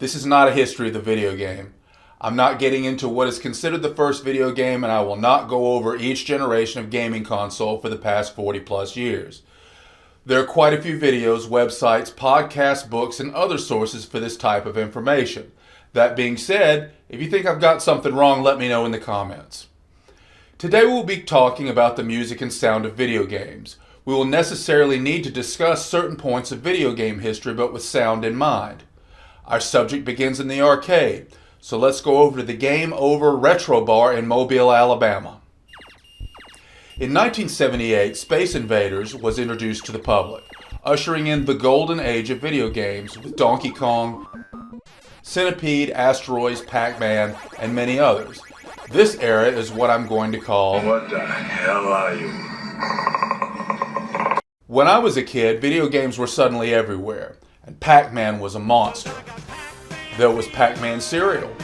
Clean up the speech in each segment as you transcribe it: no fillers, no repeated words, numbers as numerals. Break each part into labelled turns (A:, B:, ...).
A: This is not a history of the video game. I'm not getting into what is considered the first video game, and I will not go over each generation of gaming console for the past 40 plus years. There are quite a few videos, websites, podcasts, books, and other sources for this type of information. That being said, if you think I've got something wrong, let me know in the comments. Today we will be talking about the music and sound of video games. We will necessarily need to discuss certain points of video game history, but with sound in mind. Our subject begins in the arcade, so let's go over to the Game Over Retro Bar in Mobile, Alabama. In 1978, Space Invaders was introduced to the public, ushering in the golden age of video games with Donkey Kong, Centipede, Asteroids, Pac-Man, and many others. This era is what I'm going to call...
B: What the hell are you?
A: When I was a kid, video games were suddenly everywhere, and Pac-Man was a monster. There was Pac-Man cereal.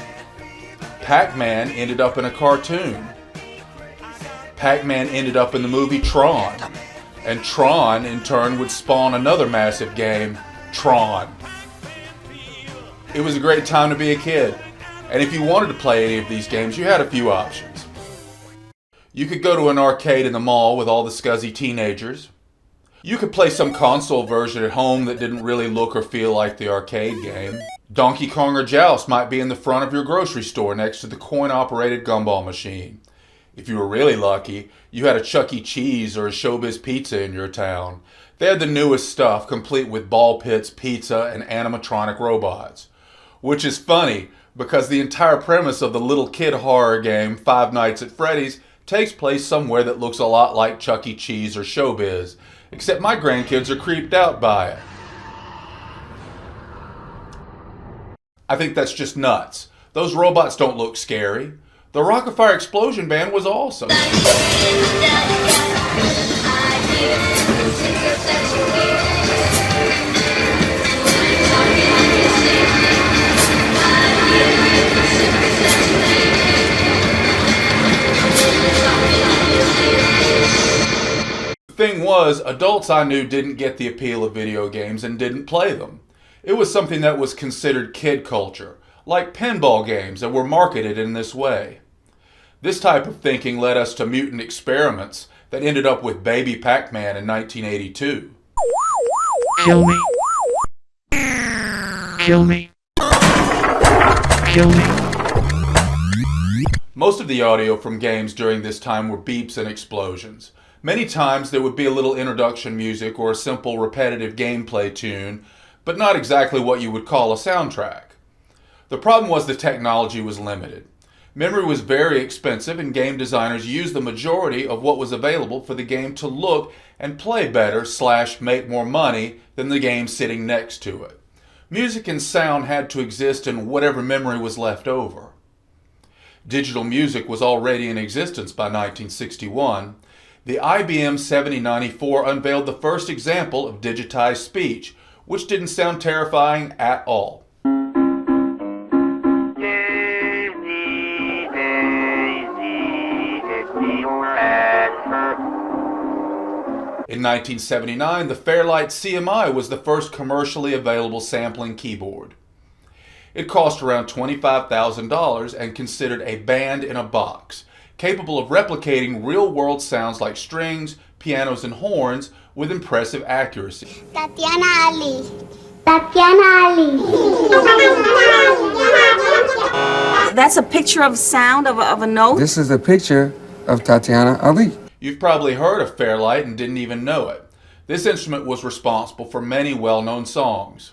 A: Pac-Man ended up in a cartoon. Pac-Man ended up in the movie Tron, and Tron in turn would spawn another massive game, Tron. It was a great time to be a kid, and if you wanted to play any of these games, you had a few options. You could go to an arcade in the mall with all the scuzzy teenagers. You could play some console version at home that didn't really look or feel like the arcade game. Donkey Kong or Joust might be in the front of your grocery store next to the coin-operated gumball machine. If you were really lucky, you had a Chuck E. Cheese or a Showbiz Pizza in your town. They had the newest stuff, complete with ball pits, pizza, and animatronic robots. Which is funny, because the entire premise of the little kid horror game Five Nights at Freddy's takes place somewhere that looks a lot like Chuck E. Cheese or Showbiz, except my grandkids are creeped out by it. I think that's just nuts. Those robots don't look scary. The Rock-afire Explosion Band was awesome. The thing was, adults I knew didn't get the appeal of video games and didn't play them. It was something that was considered kid culture, like pinball games that were marketed in this way. This type of thinking led us to mutant experiments that ended up with Baby Pac-Man in 1982.
C: Kill me. Kill me. Kill me.
A: Most of the audio from games during this time were beeps and explosions. Many times there would be a little introduction music or a simple repetitive gameplay tune, but not exactly what you would call a soundtrack. The problem was the technology was limited. Memory was very expensive, and game designers used the majority of what was available for the game to look and play better / make more money than the game sitting next to it. Music and sound had to exist in whatever memory was left over. Digital music was already in existence by 1961. The IBM 7094 unveiled the first example of digitized speech, which didn't sound terrifying at all. In 1979, the Fairlight CMI was the first commercially available sampling keyboard. It cost around $25,000 and considered a band in a box, capable of replicating real-world sounds like strings, pianos, and horns with impressive accuracy.
D: Tatiana Ali. Tatiana Ali.
E: That's a picture of sound of a note?
F: This is a picture of Tatiana Ali.
A: You've probably heard of Fairlight and didn't even know it. This instrument was responsible for many well-known songs.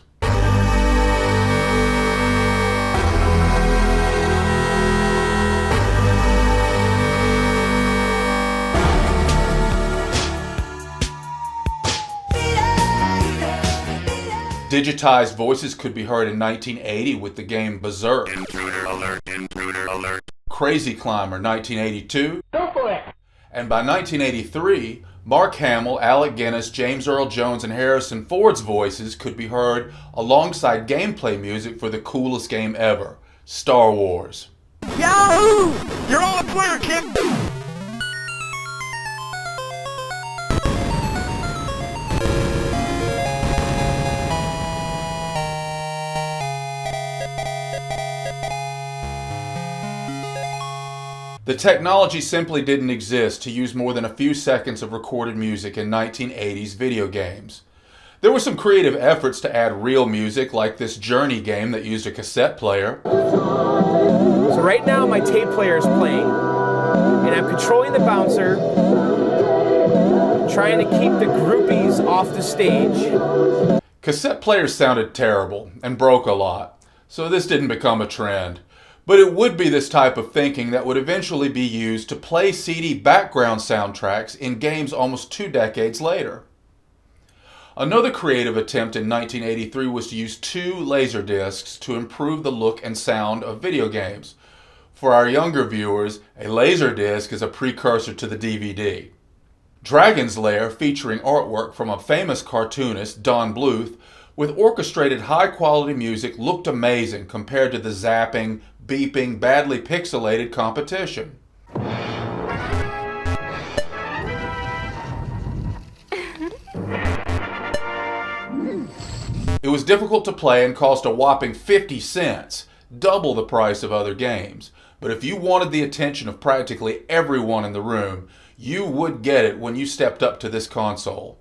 A: Digitized voices could be heard in 1980 with the game Berserk.
B: Intruder alert, intruder alert.
A: Crazy Climber, 1982.
E: Go for it.
A: And by 1983, Mark Hamill, Alec Guinness, James Earl Jones, and Harrison Ford's voices could be heard alongside gameplay music for the coolest game ever, Star Wars.
C: Yahoo! You're all a player, kid!
A: The technology simply didn't exist to use more than a few seconds of recorded music in 1980s video games. There were some creative efforts to add real music, like this Journey game that used a cassette player.
G: So right now my tape player is playing, and I'm controlling the bouncer, trying to keep the groupies off the stage.
A: Cassette players sounded terrible and broke a lot, so this didn't become a trend. But it would be this type of thinking that would eventually be used to play CD background soundtracks in games almost 2 decades later. Another creative attempt in 1983 was to use 2 laser discs to improve the look and sound of video games. For our younger viewers, a laser disc is a precursor to the DVD. Dragon's Lair, featuring artwork from a famous cartoonist, Don Bluth, with orchestrated high-quality music, looked amazing compared to the zapping, beeping, badly pixelated competition. It was difficult to play and cost a whopping 50 cents, double the price of other games. But if you wanted the attention of practically everyone in the room, you would get it when you stepped up to this console.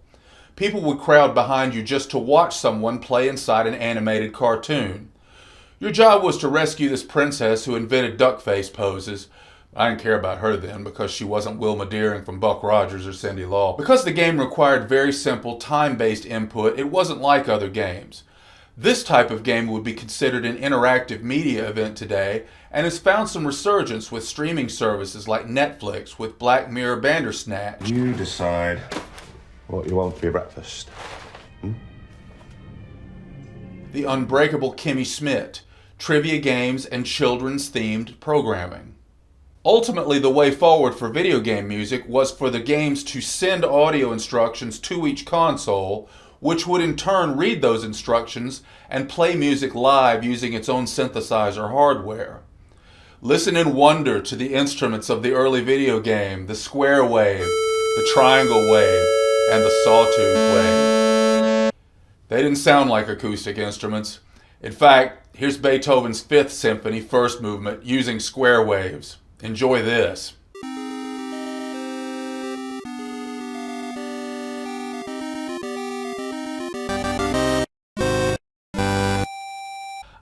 A: People would crowd behind you just to watch someone play inside an animated cartoon. Your job was to rescue this princess who invented duck face poses. I didn't care about her then because she wasn't Wilma Deering from Buck Rogers or Cyndi Lauper. Because the game required very simple time-based input, it wasn't like other games. This type of game would be considered an interactive media event today and has found some resurgence with streaming services like Netflix with Black Mirror Bandersnatch.
H: You decide what you want for your breakfast.
A: The Unbreakable Kimmy Schmidt, trivia games, and children's themed programming. Ultimately, the way forward for video game music was for the games to send audio instructions to each console, which would in turn read those instructions and play music live using its own synthesizer hardware. Listen in wonder to the instruments of the early video game, the square wave, the triangle wave, and the sawtooth wave. They didn't sound like acoustic instruments. In fact, here's Beethoven's Fifth Symphony, first movement, using square waves. Enjoy this.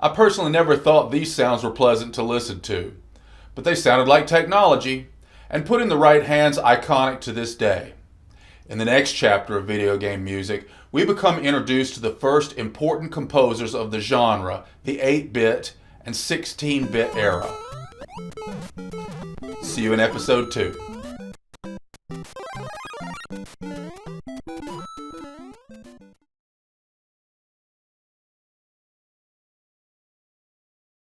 A: I personally never thought these sounds were pleasant to listen to, but they sounded like technology, and put in the right hands, iconic to this day. In the next chapter of video game music, we become introduced to the first important composers of the genre, the 8-bit and 16-bit era. See you in episode 2.